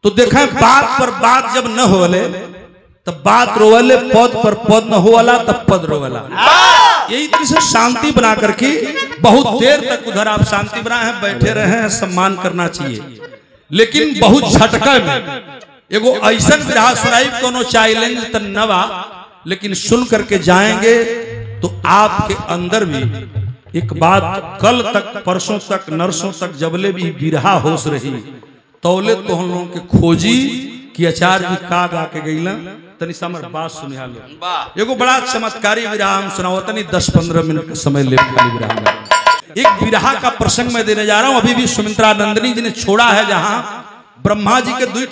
तो देखा बात पर बात जब न होले तब बात रोवले, पद पर पद न होवला तब पद रोवला। यही तरह से शांति बना करके बहुत देर तक उधर आप शांति बना है, बैठे रहे हैं, सम्मान करना चाहिए। लेकिन बहुत झटका में एगो ऐसा विरहा सुनाई कोनो चैलेंज त नवा, लेकिन सुन करके जाएंगे तो आपके अंदर भी एक बात कल तक परसों तक नरसों तक जबले भी बिरहा होश रही तौले तो हम लोगों के खोजी कि आचार्य जी का गा के गईला तनी समर बात सुनिया लो। एगो बड़ा चमत्कारी विरहा हम सुनाओ, तनी 10-15 मिनट का समय ले खाली विरहा में। एक विरहा का प्रसंग मैं देने जा रहा हूं। अभी भी सुमित्रा नंदिनी जी ने छोड़ा है जहां ब्रह्मा जी के 2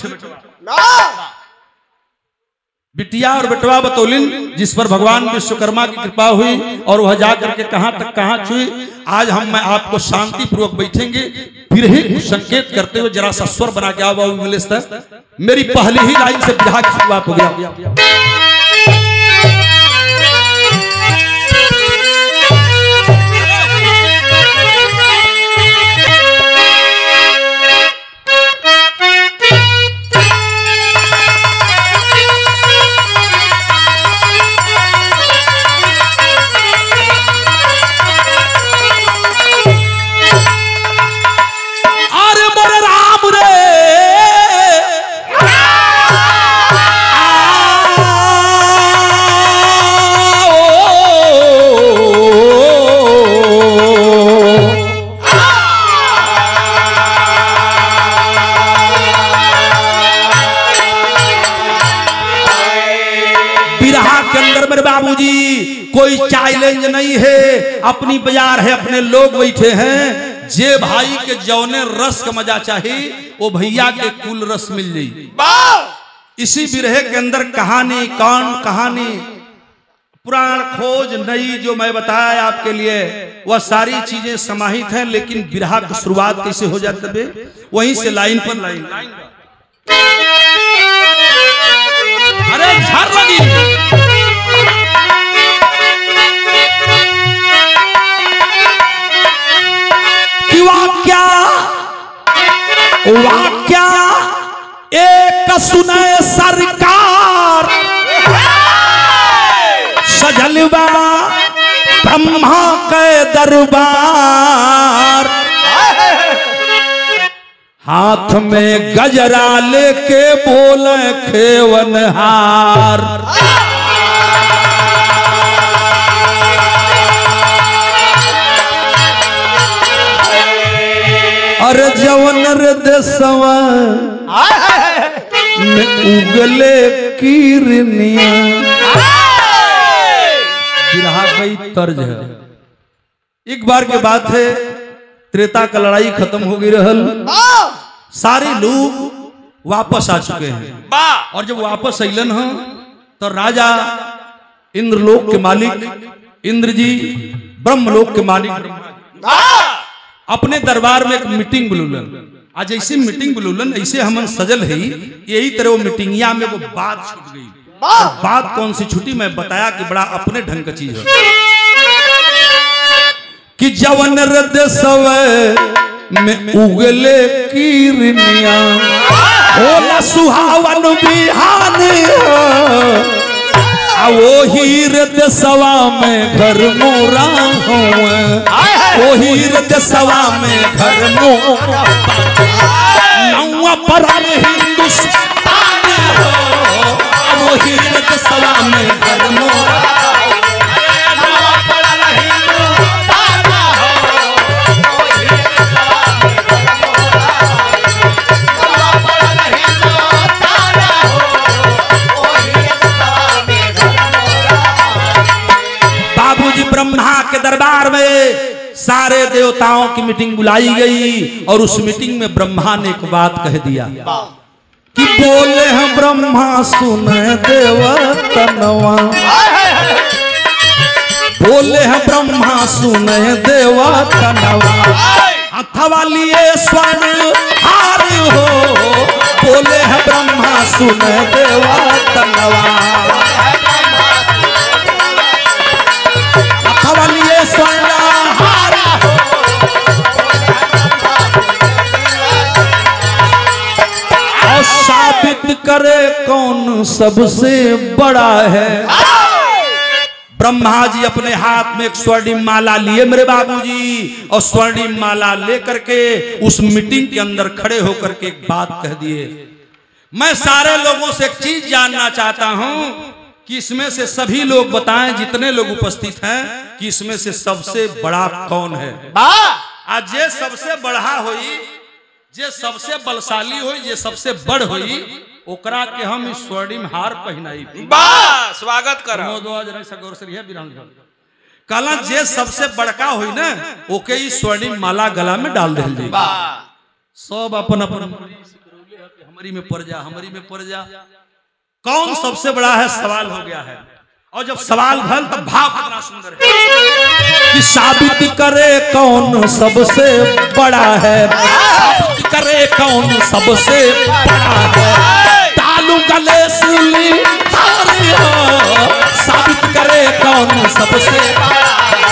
बिटिया और बेटवा बतौलिन, जिस पर भगवान विश्वकर्मा की कृपा हुई और वह जाकर के कहां तक कहां छुई। आज हम मैं आपको शांति पूर्वक बैठेंगे, फिर ही कुछ संकेत करते हुए जरा सा स्वर बना के आओ मिलेश तक। मेरी पहली ही लाइन से विरहा की शुरुआत हो गया। कोई चैलेंज नहीं है, अपनी बाजार है, अपने लोग बैठे हैं। जे भाई के जौने रस का मजा चाहिए वो भैया के कुल रस मिल जाए। इसी बिरहे के अंदर कहानी कांड कहानी पुराण खोज नई जो मैं बताया आपके लिए वह सारी चीजें समाहित हैं। लेकिन बिरहा की शुरुआत कैसे हो जाती है वहीं से लाइन पर लाइन। अरे झर लगी वाक्या एक सुने सरकार सजलवा ब्रह्मा के दरबार, हाथ में गजरा लेके बोले खेवनहार। अरे जवन देशवा में उगले किरनिया। बिरहा कई तर्ज है। एक बार की बात है, त्रेता का लड़ाई खत्म हो गई रहल, सारे लोग वापस आ चुके हैं। और जब वापस अलन हैं तो राजा इंद्रलोक के मालिक इंद्र जी, ब्रह्मलोक के मालिक अपने दरबार में एक मीटिंग बुलूलन। आज ऐसी मीटिंग बुलूलन, ऐसे हमन सजल है, यही तरह वो मीटिंगिया में वो बात छूट गई। बात कौन सी छुटी मैं बताया कि बड़ा अपने ढंग का चीज है कि जवन देशवा में उगले किरनिया होला सुहावन बिहान वो हीर देशवा में घर मोरा वो हीर देशवा में घर मोरा नौवा पर हिंदुस्तान वो हीर देशवा में घर मोरा ब्रह्मा के दरबार में सारे देवताओं की मीटिंग बुलाई गई और उस मीटिंग में ब्रह्मा ने एक बात कह दिया कि बोले हैं ब्रह्मा सुने देवतनवा, बोले हैं ब्रह्मा सुने देवतनवा, अथवा लिए स्वर्ण हार हो, बोले हैं ब्रह्मा सुने देवतनवा, लिए स्वर्ण हारा हो। और कौन सबसे बड़ा है। ब्रह्मा जी अपने हाथ में एक स्वर्णिम माला लिए मेरे बाबूजी, और स्वर्णिम माला लेकर के उस मीटिंग के अंदर खड़े होकर के एक बात कह दिए। मैं सारे लोगों से एक चीज जानना चाहता हूं कि इसमें से सभी लोग बताएं, जितने लोग उपस्थित हैं, कि इसमें से सबसे बड़ा कौन है। आज जे सबसे बड़ा होई, जे सबसे बलशाली होई, जे सबसे बड़ होई, ओकरा के हम स्वर्णिम हार पहनाई। स्वागत करो। कहला जे सबसे बड़का होई ना, ओके स्वर्णिम माला गला में डाल दे। सब अपन अपन हमारी में पड़ जा, हमारी में पड़ जा। कौन सबसे बड़ा है सवाल हो गया है। और जब सवाल भल तब भाव कितना सुंदर है कि साबित करे कौन सबसे बड़ा है, साबित करे कौन सबसे बड़ा है। तालू गले सुली साबित करे कौन सबसे बड़ा है।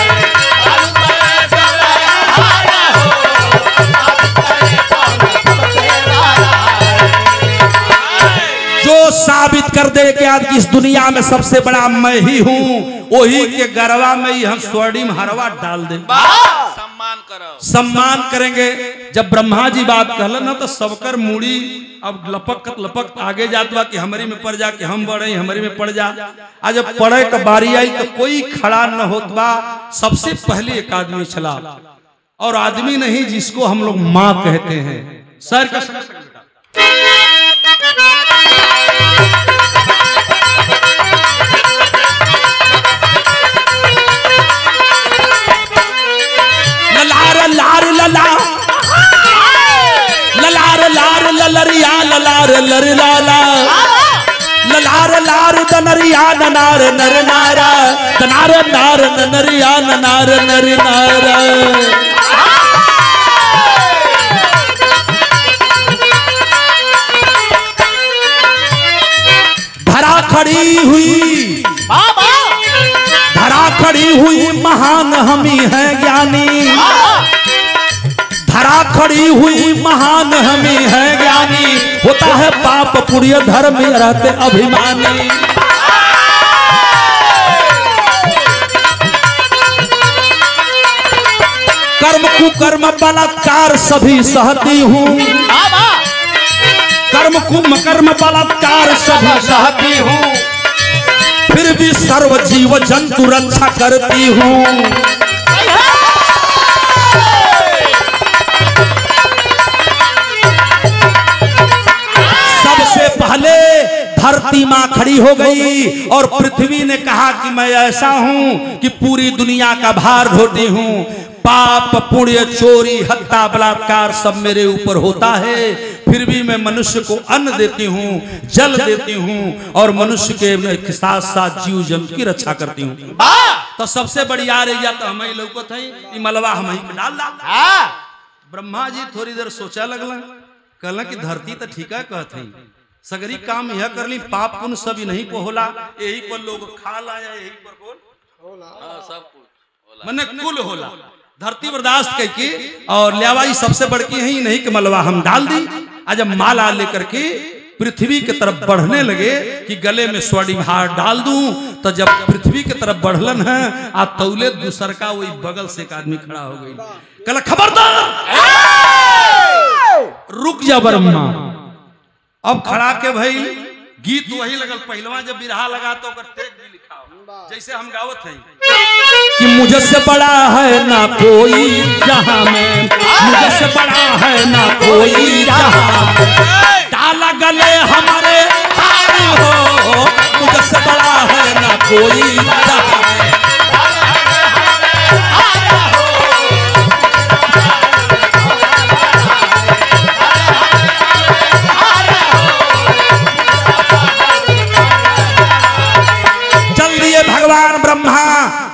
जो साबित कर दे कि आज इस दुनिया में सबसे बड़ा मैं ही हूँ, वही के गरवा में ही हम स्वर्णिम हरवा डाल दे। सम्मान करो, सम्मान करेंगे। जब ब्रह्मा जी बात कहलन ना, तो सबकर मूड़ी अब लपक आगे जाता कि हमारी में पड़ जा, कि हम बढ़े हमारी में पड़ जा। आज जब पड़े का बारी आई तो कोई खड़ा न होता। सबसे पहले एक आदमी चला, और आदमी नहीं जिसको हम लोग माँ कहते हैं। सर का ललार लार लला ललार लार ललरिया ललार लर लाला ललार लार दनरिया ननार नर नारा तनार नार ननरिया ननार नर नारा। धरा खड़ी हुई, धरा खड़ी हुई महान हमी है ज्ञानी, धरा खड़ी हुई महान हमी है ज्ञानी। होता है पाप पुण्य धर्म रहते अभिमानी। कर्म कुकर्म बलात्कार सभी सहती हूँ, कर्म कुकर्म बलात्कार सभी सहती हूँ, फिर भी सर्व जीव जंतु रक्षा करती हूँ। सबसे पहले धरती माँ खड़ी हो गई और पृथ्वी ने कहा कि मैं ऐसा हूँ कि पूरी दुनिया का भार ढोती हूँ। पाप पुण्य चोरी हत्या बलात्कार सब मेरे ऊपर होता है, फिर भी मैं मनुष्य को अन्न देती हूँ, जल देती हूँ, और मनुष्य के साथ साथ जीव जंतु की रक्षा करती हूँ। तो सबसे बड़ी आ रही तो हमें लोग थे मलबा हम डाल दा। ब्रह्मा जी थोड़ी देर सोचा लगला, कहला कि धरती तो ठीक है कहते सगरी काम यह कर ली, पाप पुण्य सब नहीं को होला, यही पर लोग खा लाया, यही पर सब कुछ मने कुल होला। धरती बर्दाश्त की और ल्यावाई सबसे बड़की है नहीं कि मलबा हम डाल दी। आज जब माला लेकर के पृथ्वी की तरफ बढ़ने लगे कि गले में स्वर्णिम हार डाल दूं, तो जब पृथ्वी की तरफ बढ़लन है आ तौले दूसर का वही बगल से एक आदमी खड़ा हो गई। कहला खबरदार रुक जा ब्रह्मा। अब खड़ा के भाई गीत वही लगल पहलवा जब बिरहा लगा तो टेक भी लिखा जैसे हम गावत हैं कि मुझसे बड़ा है ना कोई जहां में, मुझसे बड़ा है ना कोई जहां में, डाला गले हमारे हार हो, मुझसे बड़ा है ना कोई जहां में। भगवान ब्रह्मा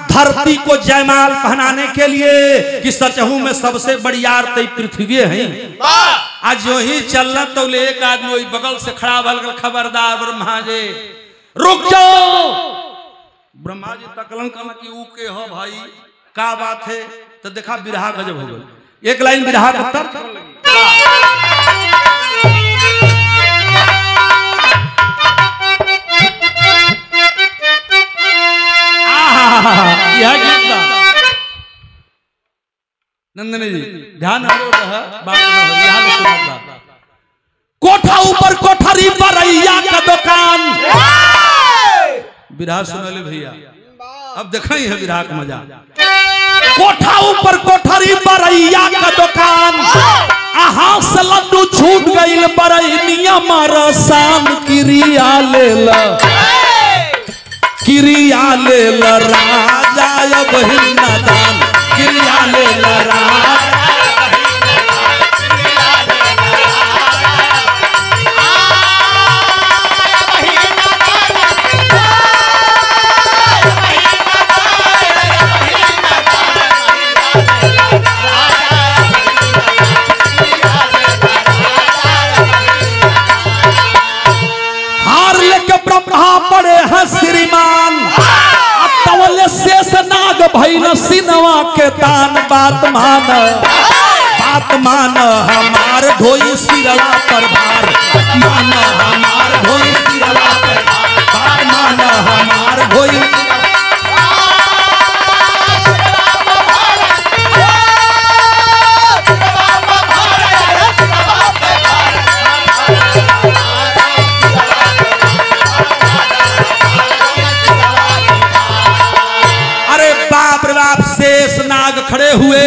धरती को जयमाल पहनाने के लिए कि सचहू में सबसे बड़ी आरती पृथ्वी है। आज जो ही चलना तो ले एक आदमी वही बगल से खड़ा भल, खबरदार ब्रह्मा जी रुक जाओ। ब्रह्मा जी तकलन कहना कि ऊ के हो भाई का बात है, तो देखा बिरहा गजब हो गई। एक लाइन बिरहा का तर्क यह गीत बा नंदनी जी ध्यान बात न हो यहाँ से सुनत बा। कोठा ऊपर कोठरी बरैया का दुकान बिरहा सुनले भैया अब देख ही है बिरहा का मजा। कोठा ऊपर कोठरी बरैया का दुकान आहा से लड्डू छूट गईल बरैनिया मारा शाम क्रिया ले ल राजा अब हिन्ना दान क्रिया ले ल राजा पड़े हैं श्रीमान तवले शेष नाग भैल सिनवा के तान बात मान हमार ढोई सिरवा पर भार मान हमार ढोई सिरवा पर बात मान हमार ढोई शेष नाग खड़े हुए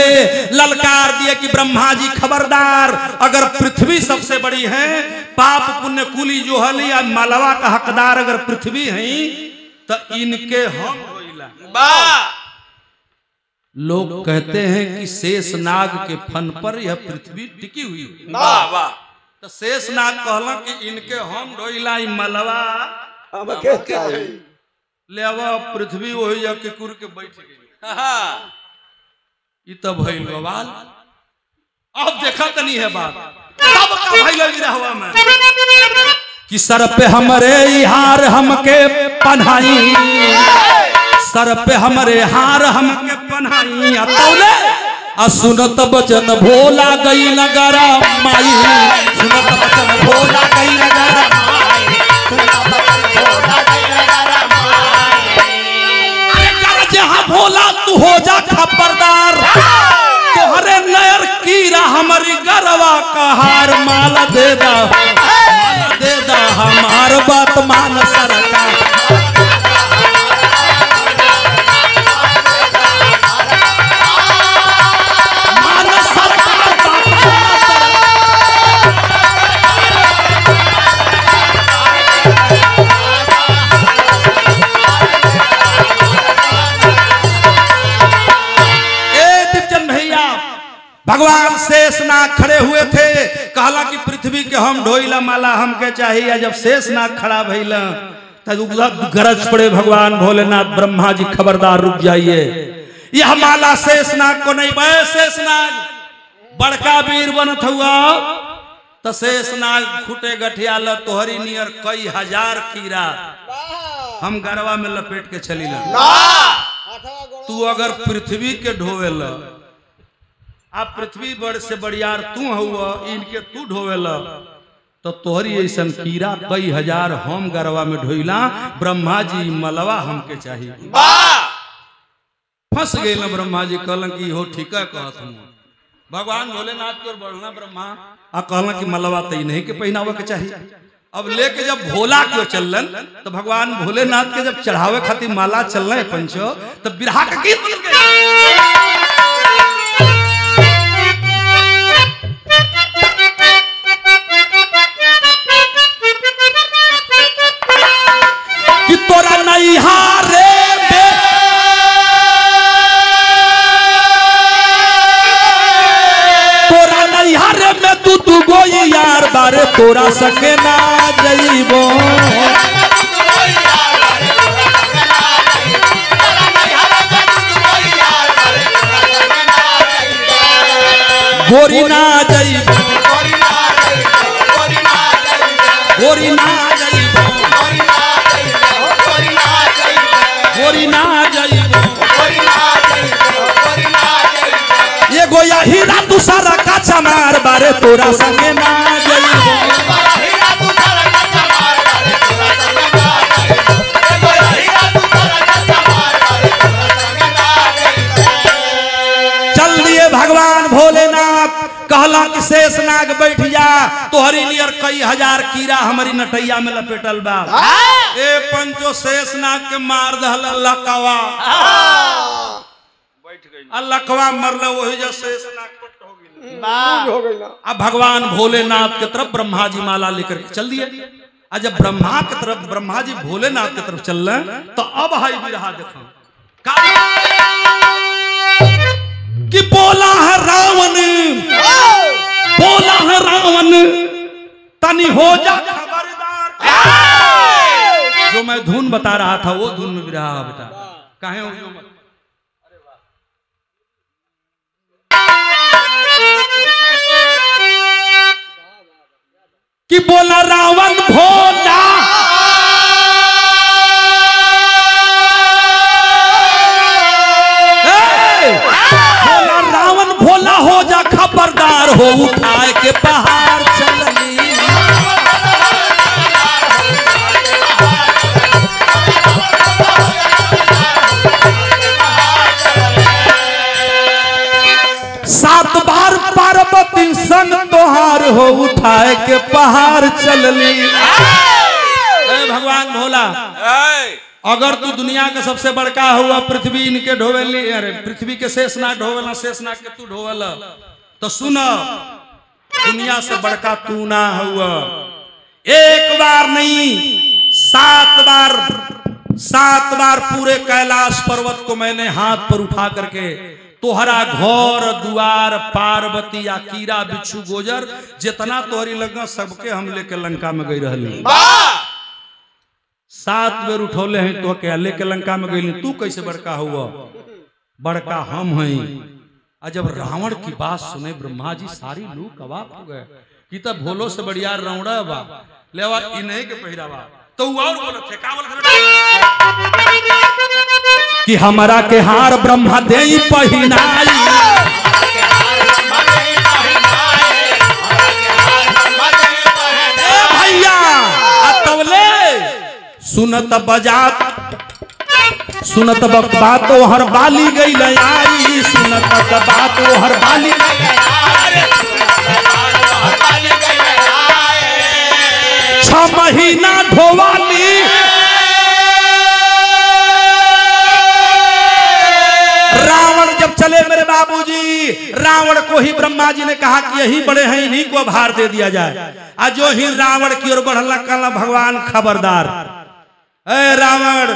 ललकार दिए कि ब्रह्मा जी खबरदार अगर पृथ्वी सबसे बड़ी है पाप पुण्य कुली जो हली या मालवा का हकदार अगर पृथ्वी है तो इनके हम होइला। लोग कहते हैं कि शेष नाग के फन पर यह पृथ्वी टिकी हुई तो शेष नाग कहला कि इनके हम ढोइला मलवा ले पृथ्वी वही जाके कुर के बैठ गई तब भइल बवाल। अब देखा तनी है बात तब का भइल रहवा में कि सर पे हमरे हार हमके पन्हाई सर पे हमरे हार हमके पन्हाई तौले सुनत बचन भोला गई नगरा माई सुनत बचन भोला गई नगरा माई भोला तू हो जा खबरदार तोहरे नयर कीरा हमारी गरवा का हार माला दे दा हमार बात मान सरकार मान सरकार भगवान शेषनाग खड़े हुए थे कहला कि पृथ्वी के हम ढोइला माला हमके चाहिए। जब शेषनाग खड़ा भइला तब गरज पड़े भगवान भोलेनाथ ब्रह्मा जी खबरदार रुक जाइए यह माला शेषनाग को नहीं बे शेषनाग बड़का वीर बनत हुआ तो शेषनाग खुटे गठियाल तोहरी नियर कई हजार कीड़ा हम गरवा में लपेट के चली तू अगर पृथ्वी के ढोवेला आप पृथ्वी बड़ से बड़ियार तू हुआ इनके तू ढोवेला तो तोहरी ऐसा कीड़ा कई हजार हम गरवा में ढोइला ब्रह्मा जी मलवा हमके चाहिए फंस गए ना ब्रह्मा जी कहलन कि हो ठीक है कहत हूँ भगवान भोलेनाथ की ओर बढ़ना ब्रह्मा आ कहलन कि मलवा तई नहीं के पहनावे के चाहिए। अब लेके जब भोला की ओर चलन तो भगवान भोलेनाथ के जब चढ़ावे खातिर माला चल रहे पंचो तो बिरहा का गीत बन गया कि तोरा नहीं हारे तोरा नहीं हारे में तू गोई यार बारे तोरा सके ना जइबो गोरी ना जइबो गोरी ना जइबो गोरी ना जइबो ये गोया हीरा दूसरा का चमार बारे तोरा संगे ना जइबो के बैठ जा, तोहरी नियर कई हजार कीड़ा हमारी नटैया में लपेटल बा। ए पंचो शेषनाग के मार दहल लकवा, बैठ गई लकवा मरल वही जो शेषनाग हो गई। अब भगवान भोलेनाथ की तरफ ब्रह्मा जी माला लेकर के चल दिए। और जब ब्रह्मा की तरफ ब्रह्मा जी भोलेनाथ की तरफ चल रहे तो अब हाई बिरहा देखो कि बोला है रावण, बोला है रावण तनी हो जा खबरदार। जो मैं धुन बता रहा था वो धुन में बिरहा बेटा काहे हो कि बोला रावण भोला बोला रावण भोला हो जा खबरदार हो उठाए के पहाड़ चलनी। सात बार पार्वती संग तोहार हो उठाए के पहाड़ चलनी। भगवान भोला अगर तू दुनिया का सबसे बड़का हुआ पृथ्वी इनके ढोवेली, अरे पृथ्वी के शेषनाग ढोवेला, शेषनाग के तू ढोवेला तो सुन दुनिया से बड़का तू ना हुआ। एक बार नहीं 7 बार पूरे कैलाश पर्वत को मैंने हाथ पर उठा करके तोहरा घर दुआर पार्वती या कीड़ा बिच्छू गोजर जितना तोहरी लगा सबके हम लेके लंका में गई रहली। 7 बेर उठौले हैं तो के लेके लंका में गई। तू कैसे बड़का हुआ? बड़का हम हैं। और जब रावण की बात सुने ब्रह्मा जी सारी लोग अवाक हो गए कि तब भोलो से बढ़िया रावणा बा लेवा इन्हीं के पहिरावा तो और बोलो थे का कि हमारा के हार ब्रह्मा देई पहिनाई। भैया तबले सुनत बजात सुनत बात हर बाली गई आई, सुनत बात हर बाली 6 महीना ढोवाली रावण जब चले मेरे बाबूजी, रावण को ही ब्रह्मा जी ने कहा कि यही बड़े हैं इन्हीं को भार दे दिया जाए। आज जो ही रावण की ओर बढ़ला कहला भगवान खबरदार ए रावण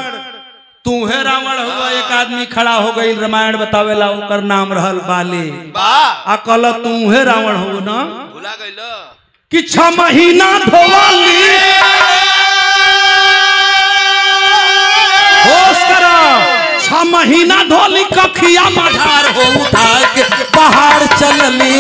तू है रावण हुआ। एक आदमी खड़ा हो गई रामायण बतावेला ओकर नाम रहल बाली आ कहला तू है रावण हो ना भुला गइल कि 6 महीना ढोवाली होश करा 6 महीना ढोली कखिया मझार हो उठा के पहाड़ चलनी।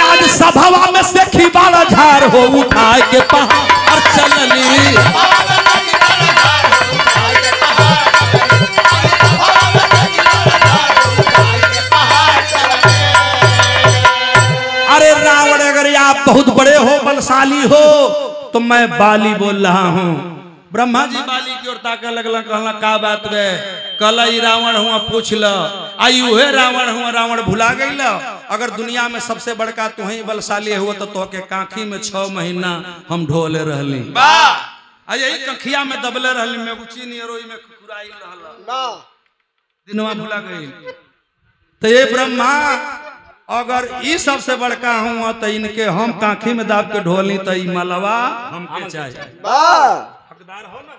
आज सभवा में से खिबाड़ा झार हो उठा के पहाड़ चलनी। अरे रावण अगर आप बहुत बड़े हो बलशाली हो तो मैं बाली बोल रहा हूँ। ब्रह्मा जी बाली की ओर ताके लगला कहला का बात बे कहला ई रावण हुआ पूछ ल आई उहे रावण हुआ। रावण भुला गईल अगर दुनिया में सबसे बड़का तू ही बलशाली हुआ तो तोहके काखी में 6 महीना हम ढोले रहली। यही कखिया में दबले रहली में उची नियरोई में खुराई रहला दिनवा भुला गई। तो ये ब्रह्मा अगर ई सबसे बड़का हुआ तो इनके हम काखी में दाब के ढोली तो ई मालवा हमके चाहिए। हकदार हो ना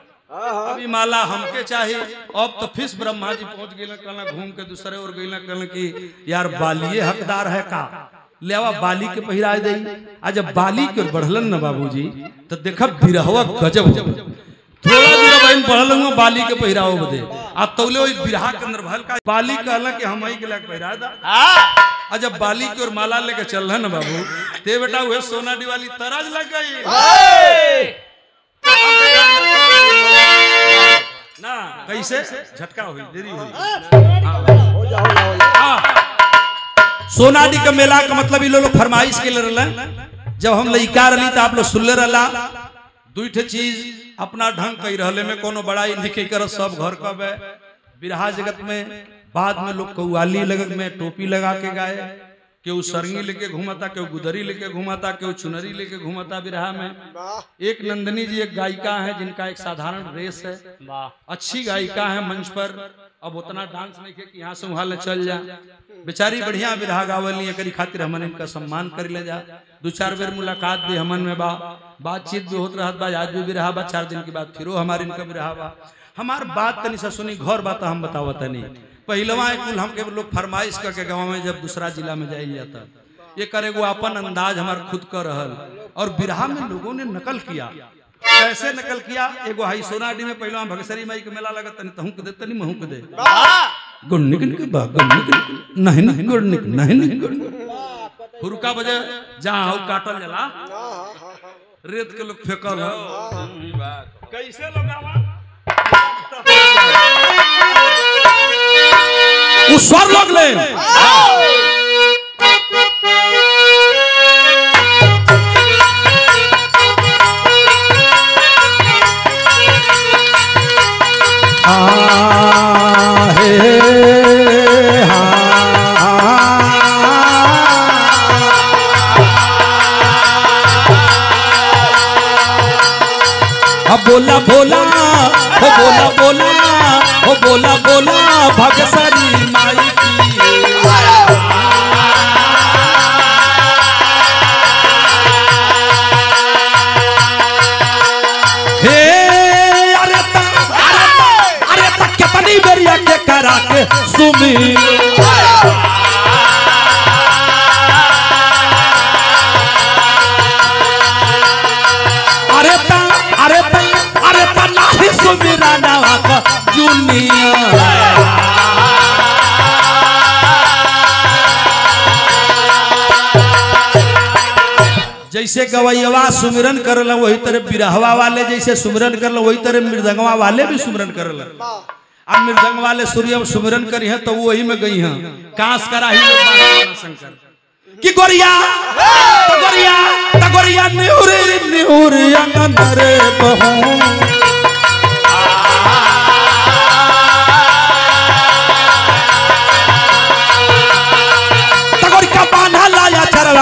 अभी माला हमके चाहिए। अब तो फिर ब्रह्मा जी पहुंच गए कहना घूम के दूसरे और गए कहना कि यार बालिये हकदार है का लेवा बाली के पहिरा दे। आज जब बाली के बढ़लन ना बाबूजी तो देखा बिरहवा गजब थोड़ा दूर बहन बढ़ल हुआ बाली के पहिराओ बदे आ तौले वही बिरहा के अंदर भल का बाली कहला कि हम ही के लायक पहिरा दा। आ जब बाली की ओर माला लेके चल ना बाबू ते बेटा वह सोना दिवाली तरज लग गई ना कैसे झटका हुई देरी हुई। सोनाडी का मेला का मतलब ये लोग फरमाइश के लिए रहला। जब हम लइका रही तो आप लोग सुनले रहला 2 चीज अपना ढंग कही रहले में कोनो बड़ाई नहीं कर सब घर का बे बिरहा जगत में बाद में लोग कौआली लगत में टोपी लगा के गाए, केहू सरंगी लेके घूमता, केहू गुदरी लेके घूमता, केहू चुनरी लेके घूमता बिरहा में। एक नंदिनी जी एक गायिका है जिनका एक साधारण रेस है, अच्छी गायिका है, मंच पर अब उतना डांस नहीं है कि यहाँ से वहां ले चल जा, बेचारी बढ़िया बिरहा गावली है, करी खातिर हमन इनका सम्मान कर ले जा। 2-4 बेर मुलाकात भी हमन में बा, बातचीत भी होत रहत बा, आज भी बिरहा बा, 4 दिन के बाद फिरो हमारे इनका बिरहा बा। हमार बात तनी सा सुनी, घर बात हम बतावत नहीं। पहलवा कुल हमके लोग फरमाइश करके गाँव में जब दूसरा जिला में जाइल जाता, ये करे गो अपन अंदाज हमार खुद का रहल, और बिरहा में लोगों ने नकल किया। कैसे नकल किया? एगो हाई सोनाडी में पहलवा भगसरी माई के मेला लगत, तनी तहु के दे, तनी महू के दे, गुणनिक के बा गुणनिक नहीं नहीं गुणनिक नहीं नहीं गुणनिक हुरका बजे जहां हाउ काटल जला रेत के लोग फेंकल है, कैसे लगावा उस स्वर लोग ले बोला बोला हो बोला बोला हो बोला बोला भगसरी माई की हे अरे तक कितनी बेरिया के करा के सुमी सुमिरा नवा का जुनिया जैसे गवैया सुमिरन करल वही तरह बिरहवा वाले जैसे सुमिरन करल वही तरह मृदंगवा वाले भी सुमिरन करल। अब मृदंग वाले सूर्य सुमिरन करी है तो वही में गई है कांस करा ही शंकर कि गोरिया गोरिया गोरिया निहुरे निहुरे अंगरे बहू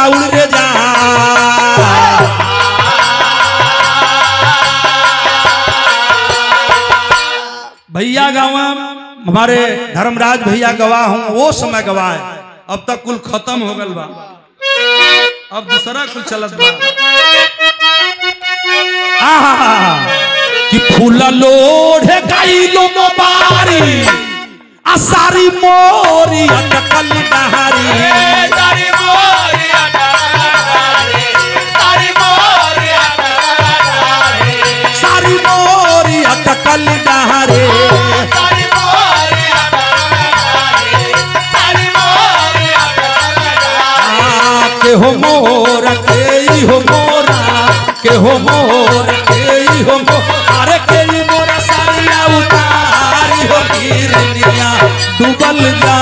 उड़े जा भैया गवा हमारे धर्मराज भैया गवाह हूँ, वो समय गवाह है, अब तक कुल खत्म हो गल बा, अब दूसरा कुल चलत बा। कि फूल लोढ़े गाइलो मोबारी आसारी मोरी अटकल डहारी अटकल डहारे के हो मोर के हो मोरा के हो मोर के हो अरे के मोरा सारिया उतारी हो गिरनिया डूबल जा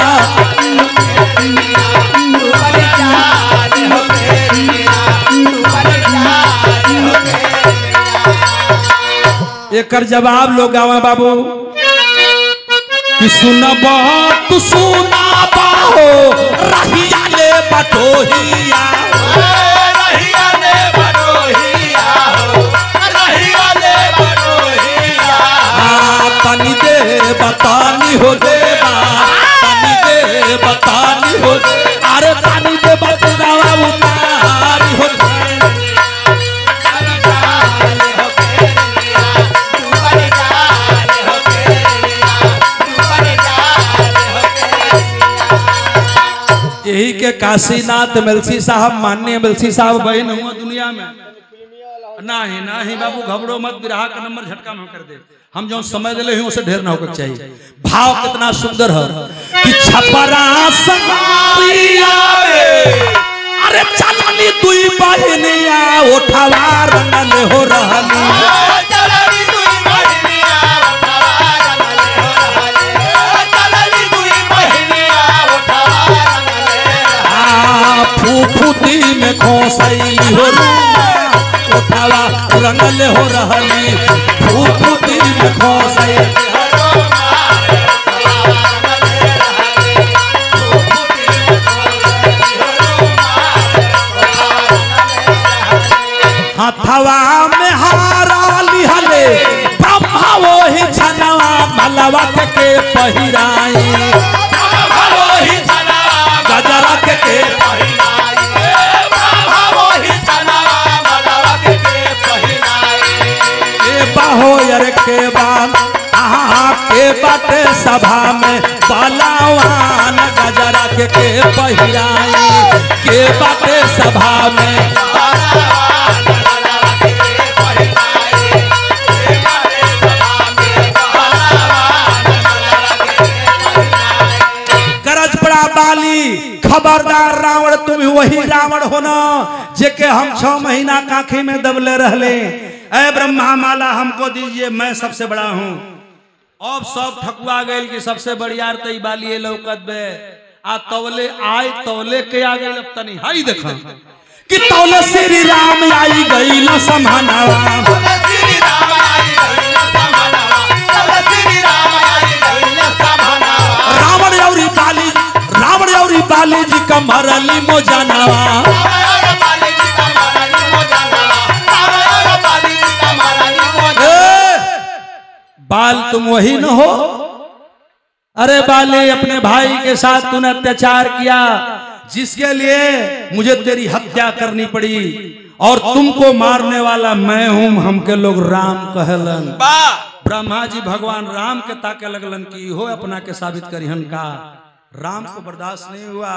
एकर जवाब लोग गावा बाबू कि सुनबा तू सुनाबा हो रहिया ले बटोहिया रहिया ले बटोहिया रहिया ले बटोहिया तनी दे बतानी हो देवा तनी दे बतानी हो अरे तनी दे बतावा उतारी हो यही के काशीनाथ मिलसी साहब माननीय मिलसी साहब बहन हुआ दुनिया में नहीं नहीं बाबू घबरो मत, बिरहा का नंबर झटका में कर दे, हम जो समय दिले हैं उसे ढेर ना होकर चाहिए। भाव कितना सुंदर है कि छपरा संगरिया अरे चलनी दुई बहनिया उठावा रंगले हो रहली फूफूती में खोसैली हो उठावा रंगल हो रहली के पहिराई गजरा के बाहो यार के बाम के बाटे सभा में बलवान गजरा के पहिराई के बाटे सभा में गरज पड़ा बाली खबरदार रावण तुम वही रावण हो ना जेके हम 6 महीना काखी में दबले रहले। ऐ ब्रह्मा माला हमको दीजिए, मैं सबसे बड़ा हूँ। अब सब ठकुआ गए कि सबसे बढ़िया तई बाली लौकत बे आ तौले आय तौले के आ गए तनी हाई देखा कि तौले श्री राम आई गई न समानावा रावण औरी बाली जी का मरली मोजानावा बाल तुम वही न हो। अरे बाले अपने भाई के साथ तूने अत्याचार किया जिसके लिए मुझे तेरी हत्या करनी पड़ी और तुमको मारने वाला मैं हूं। हमके लोग राम कहलन। ब्रह्मा जी भगवान राम के ताके लगलन की हो अपना के साबित करिहन का। राम को बर्दाश्त नहीं हुआ।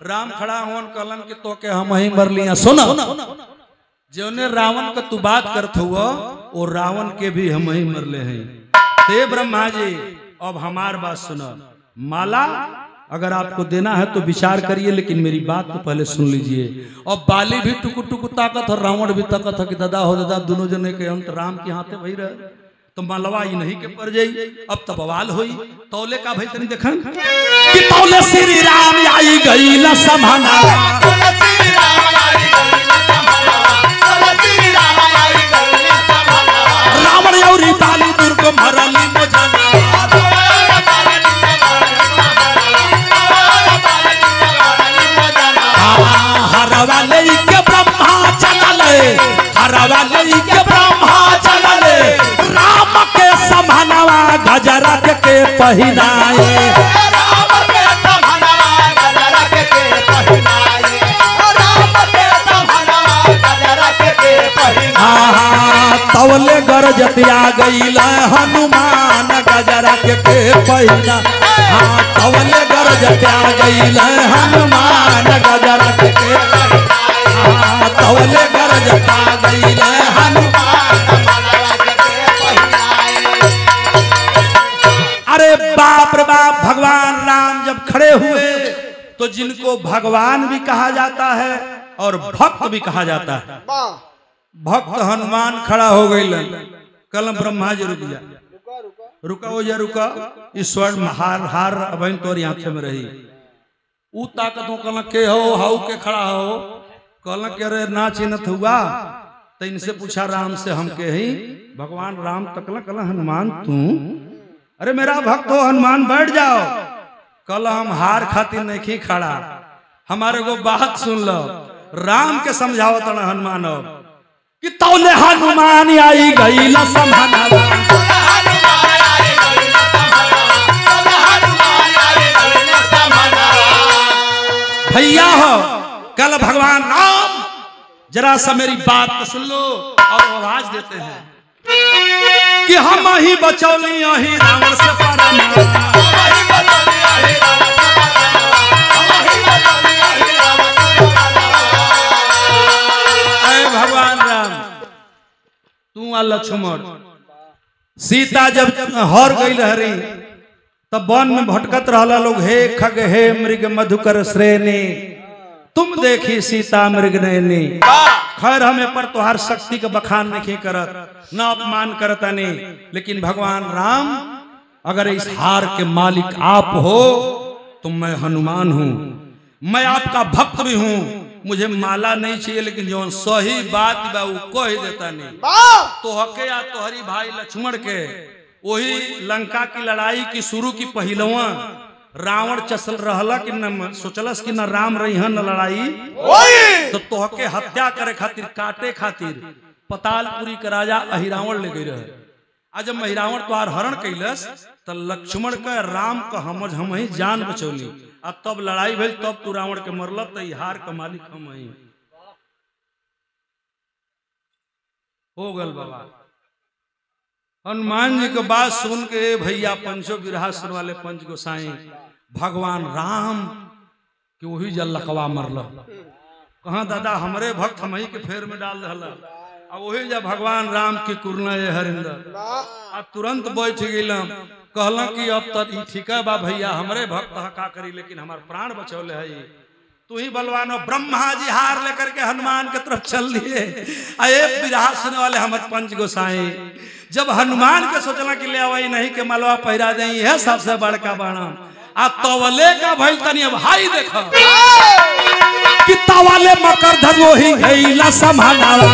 राम खड़ा होन कहलन कि तो के हम ही मर लिया। सुनो जोने रावण का तू बात करत हुआ वो रावण के भी हम ही मर ले हैं। ते ब्रह्मा जी अब हमार बात सुनो। माला अगर आपको देना है तो विचार करिए, लेकिन मेरी बात तो पहले सुन लीजिए। और बाली भी टुकु टुकु ताकत और रावण भी ताकत है कि दादा हो दादा दोनों जने के अंत राम के हाथे वही रहे तो मालवा ही नहीं के पड़ जाई। अब तो बवाल हुई तौले का भाई तनी देखन कि तौले श्री राम आई गई न समाना रावण औरी बाली दुर्ग मरली मोजाना हरवाले के ब्रह्मा चलले हरवाले के ब्रह्मा चलले राम के समानवा गजरा के पहिनाए राम के समानवा गजरा के पहिनाए राम के समानवा गजरा के पहिनाए तौले गरजतिया गईल हनुमान गजरा के पहिना तौले गरजतिया गईल हनुमान गजरा के तौले गरजता गईल हनुमान। अरे बाप रे बाप, भगवान राम जब खड़े हुए तो जिनको भगवान भी कहा जाता है और भक्त भी कहा जाता है। भक्त हनुमान खड़ा हो गई कलम ब्रह्मा जी रुक जा रुका हो जा रुका ईश्वर हार हार अबन तोर आंखें में रही ऊ ताकत हो कल के हो हाउ के खड़ा हो कल के अरे ना चिन्हत हुआ तो इनसे पूछा राम से हम के ही भगवान राम तकल कल हनुमान तू अरे मेरा भक्त हो हनुमान बैठ जाओ कल हम हार खातिर नहीं खड़ा हमारे को बात सुन लो राम के समझाओ तना हनुमान कि तौले हनुमान आई गई न समाना भैया हो कल भगवान राम जरा सा मेरी बात तो सुन लो और आवाज देते हैं कि हम ही बचौली ही रावण से भगवान राम तू आ लक्ष्मण सीता जब हर गई रही तब वन में भटकत रहला लोग हे खग हे मृग मधुकर श्रेणी तुम देखी सीता मृग नैनी। खैर हमें पर तुहार शक्ति का बखान नहीं करत न अपमान करता नहीं, लेकिन भगवान राम अगर इस हार के मालिक आप हो तो मैं हनुमान हूँ, मैं आपका भक्त भी हूँ, मुझे माला नहीं चाहिए लेकिन जो सही बात बा वो कह देता नहीं तो हके या तोहरी भाई लक्ष्मण के वही लंका की लड़ाई की शुरू की पहलवा रावण चसल रहला कि न सोचलस कि न राम रही न लड़ाई तो तोहके हत्या करे खातिर काटे खातिर पतालपुरी के राजा अहिरावण ले गई रहे। आज जब महिरावण तोहार हरण कैलस तो लक्ष्मण का राम का हम ही जान बचौली आ तब लड़ाई भेल तब तू रावण के मरल तो हार का मालिक हम ही हो गल बाबा। हनुमान जी के बात सुन के भैया पंचो विरासर वाले पंच गोसाई भगवान राम के वही जल लकवा मरल। कहा दादा हमरे भक्त हम ही के फेर में डाल दल अब वही जब भगवान राम की कुरना हरिंदर अब तुरंत बैठ गल कहल कि अब तो ठीक है बा भैया हमरे भक्त का करी लेकिन हमार प्राण बचौले है तू ही बलवानो। ब्रह्मा जी हार लेकर के हनुमान के तरफ चल दिए। अये विराह सुने वाले हमारे पंच गोसाई जब हनुमान के सोचला कि ले आवई नहीं के मलवा पहिरा दे है सबसे बड़का बाणा आ तवले का भइल तनी अब हाई देखो कि तवले मकर ध्वज वही गईला संभालावा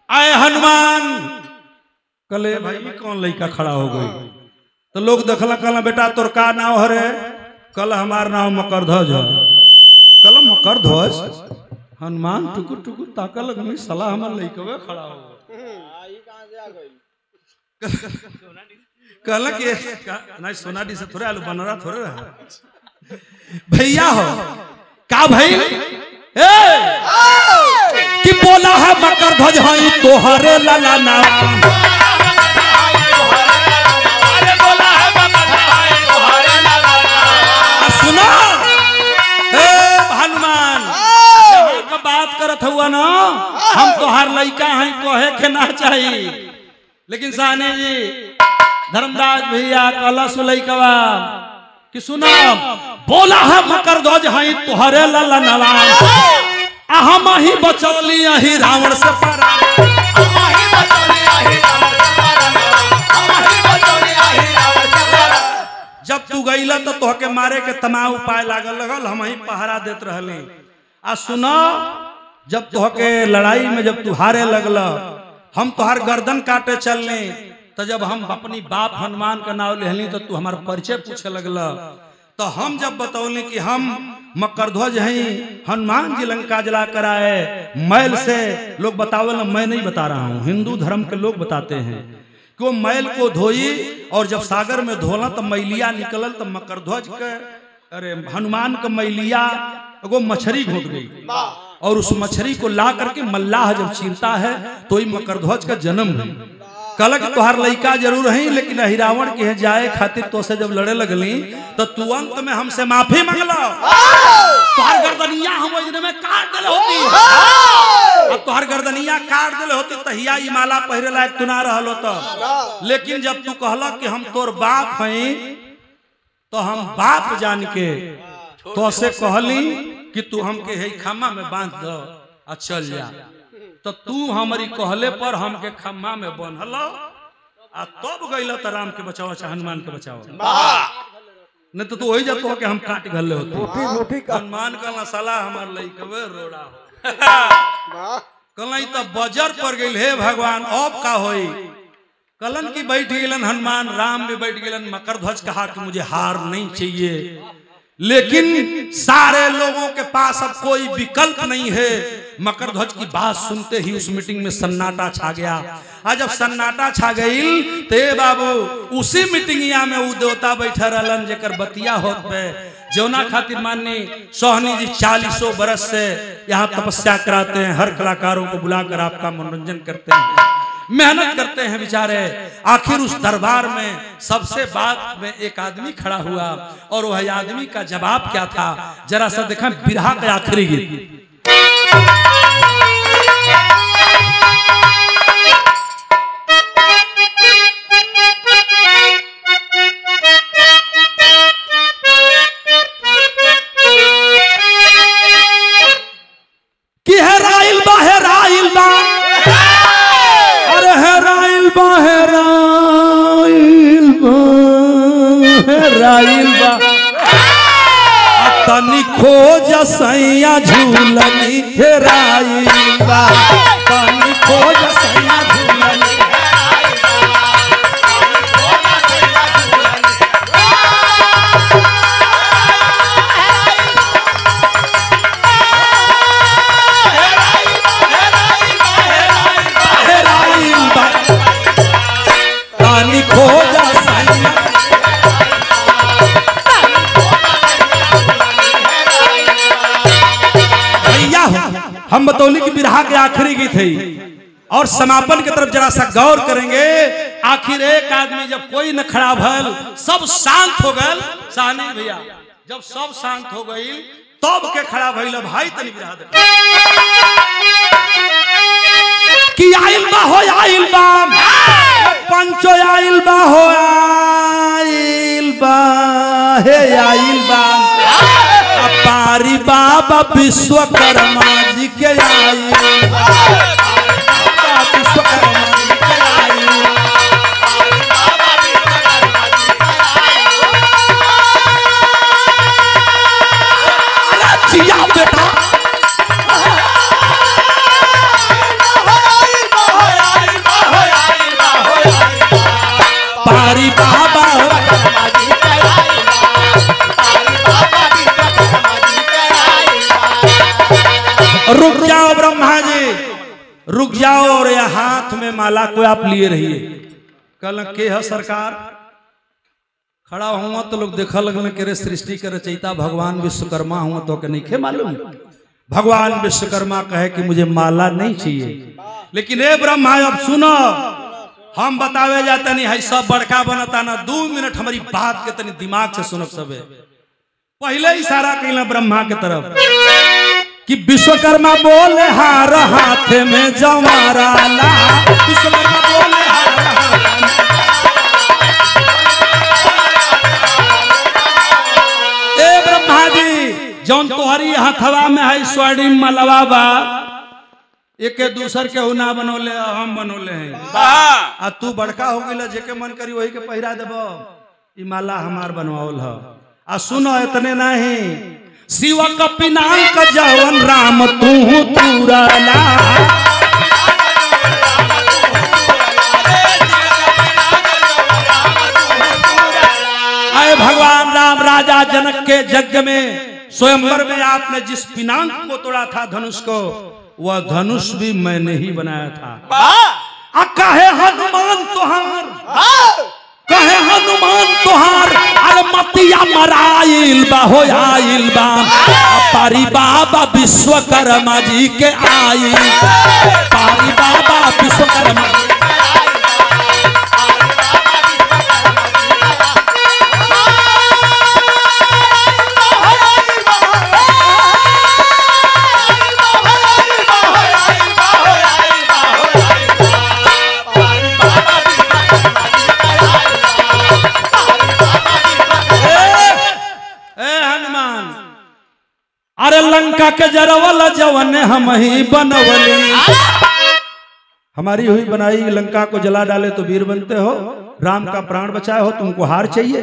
आए हनुमान कले भाई कौन लड़का खड़ा हो गई तो लोग देखला कहला बेटा तोर का नाम हरे कल हमार नाम मकर ध्वज है कल मकर ध्वज हनुमान टुकुर टुकुर ताका लगनी सलाह हमार लड़का खड़ा हो कहला कि नहीं सोनाडी से थोड़े आलू बनरा थोड़े रहा भैया हो का भाई कि बोला है मकर ध्वज हई तोहरे लाला नाम सुना हनुमान का बात करत हुआ ना हम तोहार लड़का हैं कहे के ना चाहिए लेकिन साहनी जी धर्मराज भैया कहला सुलैकवा कि सुना बोला है मकर ध्वज हई तोहरे लाला नाम हम ही बचौली अही रावण से पारा जब तू गईला तो तोहके मारे के तमाम उपाय लागल लगल हम ही पहरा देत रहले आ सुना जब तोहके लड़ाई में जब तू हारे लगल हम तोहार गर्दन काटे चलने तो जब हम अपनी बाप हनुमान का नाम लेहली तो तू हमार परिचय पूछे लगल तो हम जब बतौले कि हम मकरध्वज हैं हनुमान जी लंका जला कर आए मैल से लोग बतावल मैं नहीं बता रहा हूँ हिंदू धर्म के लोग बताते हैं कि वो मैल को धोई और जब सागर में धोला तो मैलिया निकलल तो मकरध्वज के अरे हनुमान का मैलिया वो मछली घोट गई और उस मछली को ला करके मल्लाह जब चीरता है तो ही मकरध्वज का जन्म है। कलक तोहार लड़का जरूर है लेकिन अहिरावण के जाए खातिर तो से जब लड़े लगली तो तू अंत में हमसे माफी मांगला तोहार गर्दनिया हम में काट देले होती तोहार गर्दनिया काट देले होती तहिया ई माला पहिरे लायक तू ना रहल होत लेकिन जब तू कहला कि हम तोर बाप हैं तो हम बाप जान के तो से कहली कि तू हमके हे खम्मा में बांध दो आ चल जा तो तू हमारी कहले पर हमके खम्मा में बंधल आ तब गइल त राम के बचाओ चाहे हनुमान के बचाओ नहीं तो तू वही जात हो कि हम काट गले होते हनुमान कहला साला हमार लइकवे रोड़ा हो कहला त बजर पर गइल हे भगवान अब का होई कलन की बैठ गेलन हनुमान राम भी बैठ गेलन मकरध्वज कहा कि मुझे हार नहीं चाहिए लेकिन सारे लोगों के पास अब कोई विकल्प नहीं है। मकरध्वज की बात सुनते ही उस मीटिंग में सन्नाटा छा गया। आज जब सन्नाटा छा गई ते बाबू उसी मीटिंगिया में वो देवता बैठा रहलन जेकर बतिया होत पे जौना खातिर माननी सोहनी जी 40 बरस से यहाँ तपस्या कराते हैं हर कलाकारों को बुलाकर आपका मनोरंजन करते हैं मेहनत करते हैं बेचारे। आखिर उस दरबार में सबसे बाद में एक आदमी खड़ा हुआ और वह आदमी का जवाब क्या था जरा सा देखा बिरहा का आखिरी गीत। तनी खोज सैया झूलनी हेराइल बा तनी खोज सैया झूलनी गीत है और समापन की तरफ जरा सा गौर करेंगे। आखिर एक आदमी जब कोई न खड़ा भल, सब शांत हो गए, साहनी भैया जब सब शांत हो गई तब के खड़ा भइल भाई तनी बिरहा दे कि आइल बा हो आइल बा पंचो आइल बा हो आइल बा हे आइल बा पारी बाबा विश्वकर्मा जी के आइल विश्वकर्मा जी के आइल जिया बेटा पारी बाबा रुक जाओ ब्रह्मा जी रुक जाओ और यह हाथ में माला को आप लिए रहिए। कल के है सरकार खड़ा हुआ तो लोग देखा लगल के सृष्टि के रचयिता भगवान विश्वकर्मा हुआ तो नहीं खे मालूम। भगवान विश्वकर्मा कहे कि मुझे माला नहीं चाहिए, लेकिन ए ब्रह्मा अब सुनो हम बतावे जाता नहीं है सब बड़का बनता ना 2 मिनट हमारी बात के तनी दिमाग से सुनब सबे। पहले इशारा कैला ब्रह्मा के तरफ कि विश्वकर्मा बोले हार हाथ में जमारा ला विश्वकर्मा बोले ए ब्रह्मा जी जौन तोहरी हथवा में है स्वर्णिम मलवा बा एक दूसर के ना बनोले हम बनोले हैं आ तू बड़का हो गई जेके मन करी वही के पहिरा देबो ई माला हमार बनवाओल ह। आ सुनो इतने नहीं शिव कपिनाक जवन राम तू तुराला आए भगवान राम राजा जनक के यज्ञ में स्वयंवर में आपने जिस पिनाक को तोड़ा था धनुष को, वह धनुष भी मैंने ही बनाया था। कहे हनुमान तुहार कहे हनुमान तुहार अरे मतिया मराइल बा हो आइल बा पारी बाबा विश्वकर्मा जी के आई पारी बाबा विश्वकर्मा अरे लंका के जरवल जवन हम ही बनवली हमारी हुई बनाई लंका को जला डाले तो वीर बनते हो, राम का प्राण बचाए हो, तुमको हार चाहिए।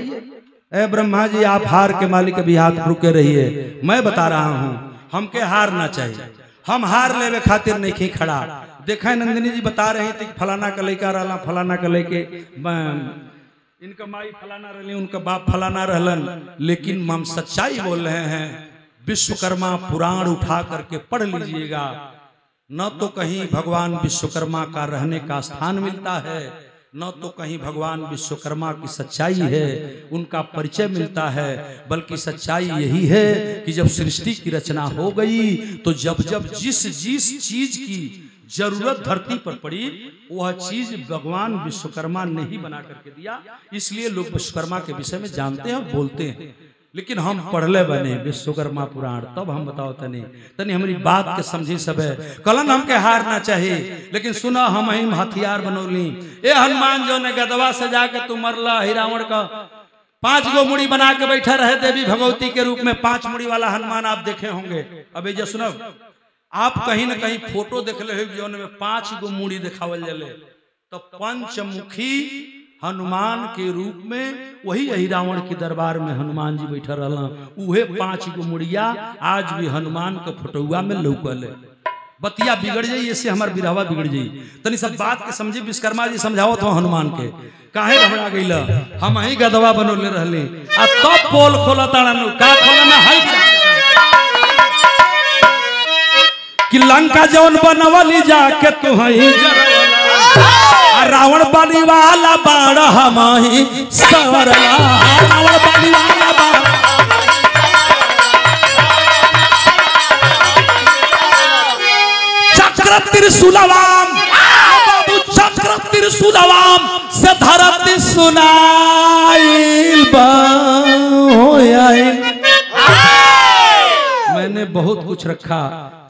ए ब्रह्मा जी आप हार के मालिक अभी हाथ रुके रहिए, मैं बता रहा हूँ हमके हार ना चाहिए, हम हार लेवे खातिर नहीं खड़ा। देखा नंदिनी जी बता रही थी फलाना का लड़का रहला फलाना का लड़के इनका माई फलाना रहली उनका बाप फलाना रहलन, लेकिन हम सच्चाई बोल रहे हैं। विश्वकर्मा पुराण उठा करके पढ़ लीजिएगा, न तो कहीं भगवान विश्वकर्मा का रहने का स्थान मिलता है, न तो कहीं भगवान विश्वकर्मा की सच्चाई है उनका परिचय मिलता है, बल्कि सच्चाई यही है कि जब सृष्टि की रचना हो गई तो जब जब जिस जिस चीज की जरूरत धरती पर पड़ी वह चीज भगवान विश्वकर्मा ने ही बना करके दिया। इसलिए लोग विश्वकर्मा के विषय में जानते हैं और बोलते हैं, लेकिन हम पढ़ले बने विश्वकर्मा पुराण तब हम बताओ तनी तनी हमारी बात के समझी सब है। कलन हमके हार ना चाहिए, लेकिन सुना हम ही हथियार बनौली। ए हनुमान जो ने गदवा से जाके तू मरला ही रावण का 5 गो मुड़ी बना के बैठा रहे देवी भगवती के रूप में, 5 मुड़ी वाला हनुमान आप देखे होंगे। अभी जो सुनो आप कहीं न कहीं फोटो देख ले जो में 5 गो मुड़ी दिखावल जले, तो पंचमुखी हनुमान के रूप में वही यही रावण के दरबार में हनुमान जी बैठा रहला, उहे 5 गो मुड़िया आज भी हनुमान के फोटोआ में लौकल है। बतिया बिगड़ जाई ऐसे हमार बिरहवा बिगड़ जाई, तनी सब बात के समझी। विश्वकर्मा जी समझावत हो हनुमान के काहे रमणा गईला, हम ही गदवा बनोले रहले आ तब पोल खोला ताणन का खोलना है कि लंका जौन बनवली जाके तू ही रावण बली वाला बाण हम ही सवरला रावण बली वाला बाण चक्र चक्र त्रिशूलवाम बाबू चक्र त्रिशूलवाम से धरती सुनाइल मैंने बहुत कुछ रखा।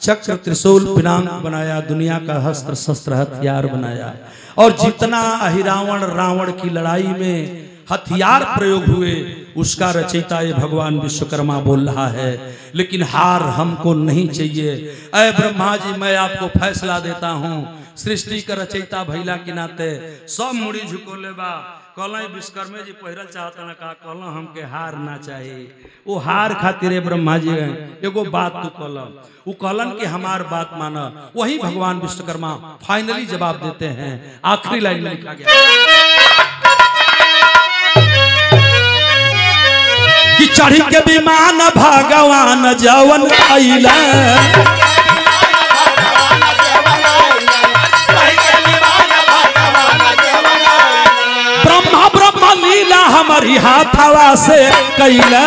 चक्र त्रिशूल पिनांग बनाया, दुनिया का अस्त्र शस्त्र हथियार बनाया, और जितना अहिरावण रावण की लड़ाई में हथियार प्रयोग हुए उसका रचयिता ये भगवान विश्वकर्मा बोल रहा है। लेकिन हार हमको नहीं चाहिए। ऐ ब्रह्मा जी, मैं आपको फैसला देता हूँ, सृष्टि का रचयिता भैला के नाते सब मुड़ी झुकोले बा। कहला विश्वकर्मा जी पहिरल चाहता ना का, कहला हमके हार ना चाहिए। वो हार खातिर ब्रह्मा जी एगो बात तू कहला, वो कहलन कि हमार बात माना। वही भगवान विश्वकर्मा फाइनली जवाब देते हैं। आखिरी लाइन में लिखा गया कि चढ़ी के विमान भगवान जवन आइला, ब्रह्मा ब्रह्मा लीला हमारी हाथवा से कैला।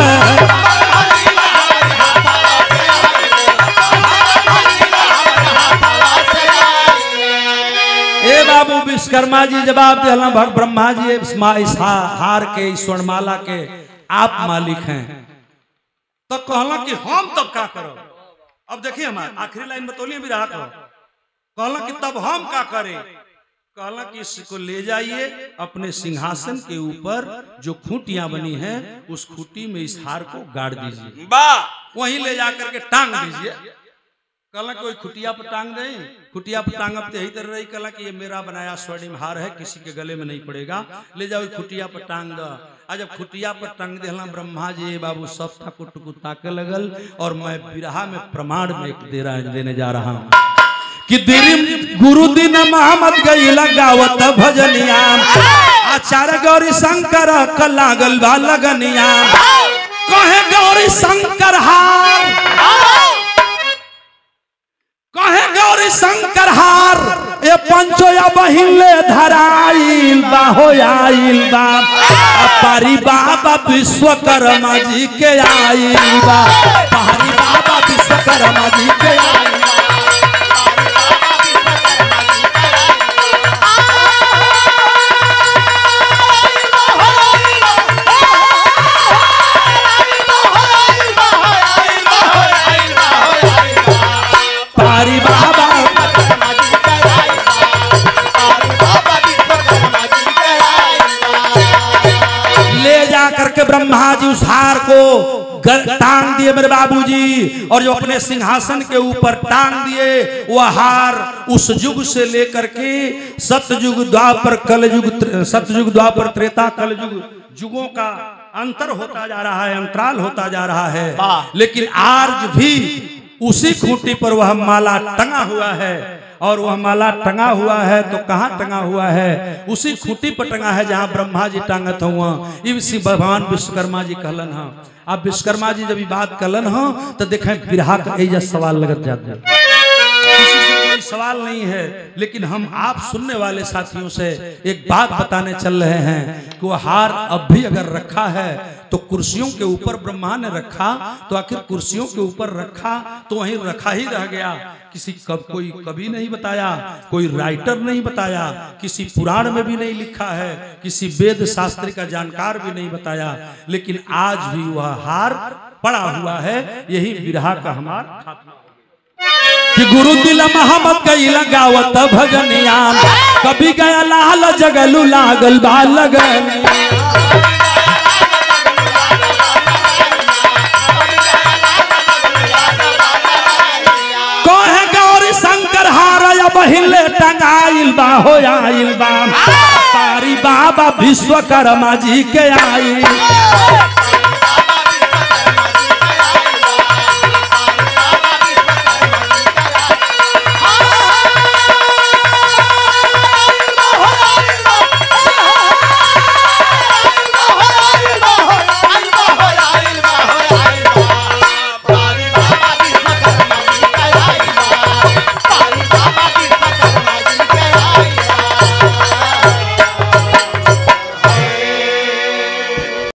ए बाबू विश्वकर्मा जी जवाब दिला, ब्रह्मा जी इस हार के स्वर्णमाला के आप मालिक हैं। तो कहला कि हम तब का करो। अब देखिए हमारे आखिरी लाइन बतौलिए भी रहा करो। कहला कि तब हम का करें। कहला कि इसको ले जाइए अपने सिंहासन के ऊपर, जो खूंटियां बनी हैं उस खूंटी में इस हार को गाड़ दीजिए, वहीं ले जाकर के टांग दीजिए। कहला कोई खुटिया पर टांग दें, खुटिया पर टांग अब यही तरह रही। कहला कि ये मेरा बनाया स्वर्णिम हार है, किसी के गले में नहीं पड़ेगा, ले जाओ खुटिया पर टांग दो। आज जब खुटिया पर टांग देला ब्रह्मा जी बाबू सब टकुटकु ताके लगल। और मैं बिरहा में प्रमाण में देने जा रहा हूँ कि गुरु दिन मोहम्मद गई लगावत भजनिया, आचार्य गौरी शंकर क लागल बा लगनिया। कहे गौरी शंकर हार, कहे गौरी शंकर हार, ये पंचोया बहिले धराइल बा हो आइल बा। पारी बाबा विश्वकर्मा जी के आइल बा, पारी बाबा विश्वकर्मा जी के आइल बा। ब्रह्मा जी उस हार को टांग दिए मेरे बाबूजी, और जो अपने सिंहासन के ऊपर टांग दिए वह हार उस युग से लेकर के सतयुग द्वापर कलयुग, सतयुग द्वापर त्रेता कलयुग युगों का अंतर होता जा रहा है, अंतराल होता जा रहा है। लेकिन आज भी उसी खूंटी पर वह माला टंगा हुआ है। और वह माला टंगा हुआ है तो कहाँ टंगा हुआ है? उसी खूंटी पर टंगा है जहाँ ब्रह्मा जी टांगत हुआ। इसी भगवान विश्वकर्मा जी कहलन हा। अब विश्वकर्मा जी जब ये बात कहलन हा तो देखें बिरहा का एजा सवाल लगत जाता है। कोई सवाल नहीं है, लेकिन हम आप सुनने वाले साथियों से एक बात बताने चल रहे हैं कि वह हार अब भी अगर रखा है तो कुर्सियों के ऊपर ब्रह्मा ने रखा, तो आखिर कुर्सियों के ऊपर रखा तो वहीं रखा ही रह गया। किसी कोई कभी नहीं बताया, कोई राइटर नहीं बताया, किसी पुराण में भी नहीं लिखा है, किसी वेद शास्त्री का जानकार भी नहीं बताया। लेकिन आज भी वह हार पड़ा हुआ है। यही बिरहा का हमारा खात्मा कि गुरु दिल मोहम्मद गई लगावत भजनिया, कभी गया लाल जगलू लागल बा लगनिया। कहे गौरी शंकर हार बहिले टंगाइल बा हो आइल बा, पारी बाबा विश्वकर्मा जी के आई।